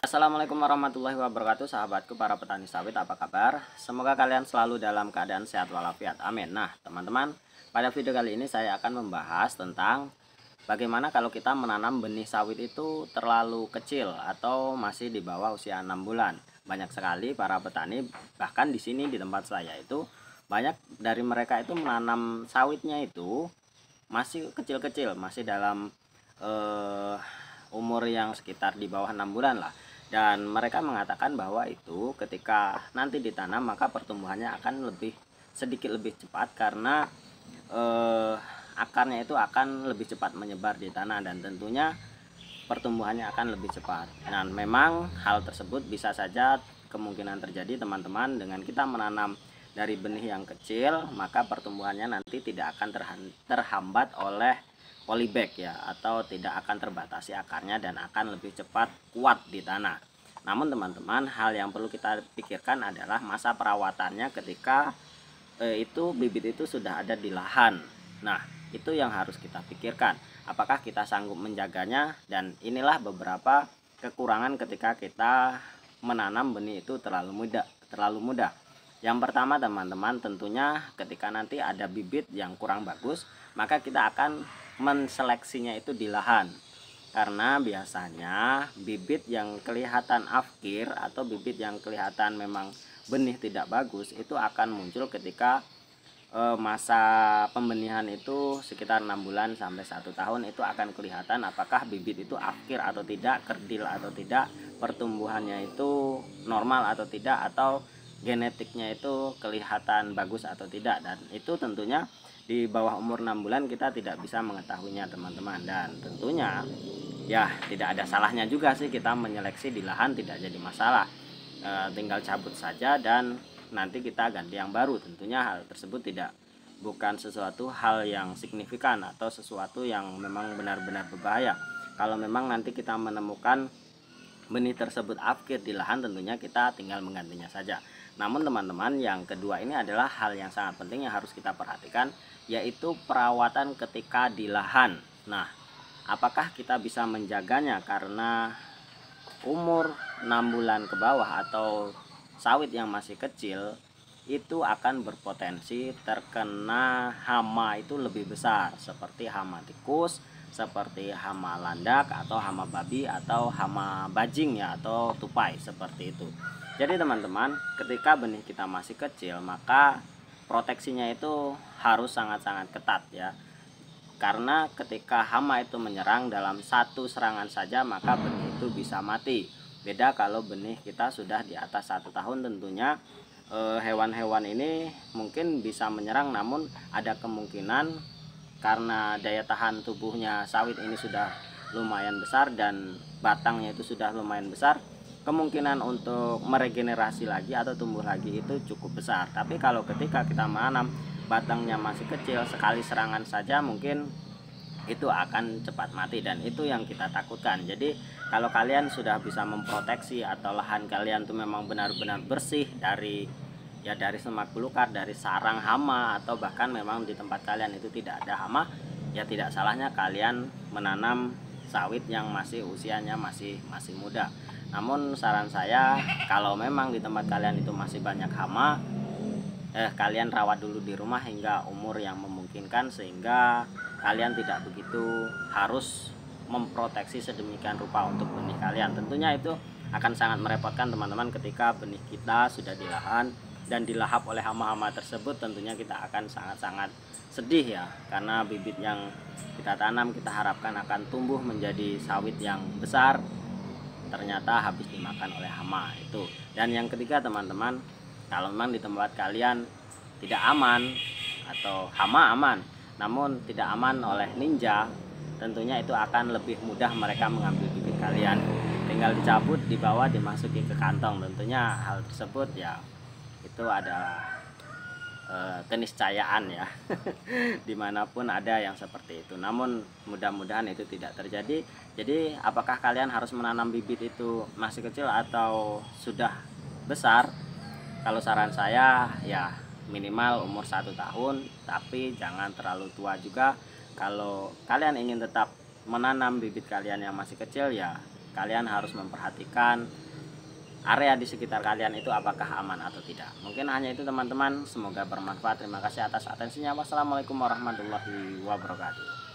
Assalamualaikum warahmatullahi wabarakatuh, sahabatku para petani sawit, apa kabar? Semoga kalian selalu dalam keadaan sehat walafiat, amin. Nah teman-teman, pada video kali ini saya akan membahas tentang bagaimana kalau kita menanam benih sawit itu terlalu kecil atau masih di bawah usia 6 bulan. Banyak sekali para petani, bahkan di sini di tempat saya itu banyak dari mereka itu menanam sawitnya itu masih kecil-kecil, masih dalam eh, umur yang sekitar di bawah 6 bulan lah. Dan mereka mengatakan bahwa itu ketika nanti ditanam maka pertumbuhannya akan sedikit lebih cepat karena eh, akarnya itu akan lebih cepat menyebar di tanah dan tentunya pertumbuhannya akan lebih cepat. Dan memang hal tersebut bisa saja kemungkinan terjadi teman-teman dengan kita menanam dari benih yang kecil, maka pertumbuhannya nanti tidak akan terhambat oleh polybag ya, atau tidak akan terbatasi akarnya dan akan lebih cepat kuat di tanah. Namun teman-teman, hal yang perlu kita pikirkan adalah masa perawatannya ketika itu bibit itu sudah ada di lahan. Nah itu yang harus kita pikirkan, apakah kita sanggup menjaganya, dan inilah beberapa kekurangan ketika kita menanam benih itu terlalu mudah. Yang pertama teman-teman, tentunya ketika nanti ada bibit yang kurang bagus, maka kita akan menseleksinya itu di lahan. Karena biasanya bibit yang kelihatan afkir atau bibit yang kelihatan memang benih tidak bagus itu akan muncul ketika masa pembenihan itu sekitar 6 bulan sampai 1 tahun. Itu akan kelihatan apakah bibit itu afkir atau tidak, kerdil atau tidak, pertumbuhannya itu normal atau tidak, atau genetiknya itu kelihatan bagus atau tidak. Dan itu tentunya di bawah umur 6 bulan kita tidak bisa mengetahuinya teman-teman. Dan tentunya ya tidak ada salahnya juga sih kita menyeleksi di lahan, tidak jadi masalah. Tinggal cabut saja dan nanti kita ganti yang baru. Tentunya hal tersebut bukan sesuatu hal yang signifikan atau sesuatu yang memang benar-benar berbahaya. Kalau memang nanti kita menemukan benih tersebut afkir di lahan, tentunya kita tinggal menggantinya saja. Namun teman-teman, yang kedua ini adalah hal yang sangat penting yang harus kita perhatikan, yaitu perawatan ketika di lahan. Nah, apakah kita bisa menjaganya? Karena umur 6 bulan ke bawah atau sawit yang masih kecil itu akan berpotensi terkena hama itu lebih besar, seperti hama tikus, seperti hama landak atau hama babi atau hama bajing ya, atau tupai seperti itu. Jadi teman-teman, ketika benih kita masih kecil maka proteksinya itu harus sangat-sangat ketat ya. Karena ketika hama itu menyerang dalam satu serangan saja maka benih itu bisa mati. Beda kalau benih kita sudah di atas 1 tahun, tentunya hewan-hewan ini mungkin bisa menyerang, namun ada kemungkinan karena daya tahan tubuhnya sawit ini sudah lumayan besar dan batangnya itu sudah lumayan besar, kemungkinan untuk meregenerasi lagi atau tumbuh lagi itu cukup besar. Tapi kalau ketika kita menanam batangnya masih kecil, sekali serangan saja mungkin itu akan cepat mati, dan itu yang kita takutkan. Jadi kalau kalian sudah bisa memproteksi atau lahan kalian tuh memang benar-benar bersih dari semak belukar, dari sarang hama, atau bahkan memang di tempat kalian itu tidak ada hama, ya tidak salahnya kalian menanam sawit yang masih usianya masih muda. Namun saran saya, kalau memang di tempat kalian itu masih banyak hama, kalian rawat dulu di rumah hingga umur yang memungkinkan, sehingga kalian tidak begitu harus memproteksi sedemikian rupa untuk benih kalian. Tentunya itu akan sangat merepotkan teman-teman ketika benih kita sudah di lahan dan dilahap oleh hama-hama tersebut. Tentunya kita akan sangat-sangat sedih ya, karena bibit yang kita tanam kita harapkan akan tumbuh menjadi sawit yang besar, ternyata habis dimakan oleh hama itu. Dan yang ketiga teman-teman, kalau memang di tempat kalian tidak aman atau hama aman namun tidak aman oleh ninja, tentunya itu akan lebih mudah mereka mengambil bibit kalian. Tinggal dicabut, dibawa, dimasuki ke kantong. Tentunya hal tersebut ya itu ada keniscayaan ya dimanapun ada yang seperti itu. Namun mudah-mudahan itu tidak terjadi. Jadi apakah kalian harus menanam bibit itu masih kecil atau sudah besar? Kalau saran saya ya minimal umur 1 tahun, tapi jangan terlalu tua juga. Kalau kalian ingin tetap menanam bibit kalian yang masih kecil, ya kalian harus memperhatikan area di sekitar kalian itu apakah aman atau tidak. Mungkin hanya itu teman-teman, semoga bermanfaat. Terima kasih atas atensinya. Wassalamualaikum warahmatullahi wabarakatuh.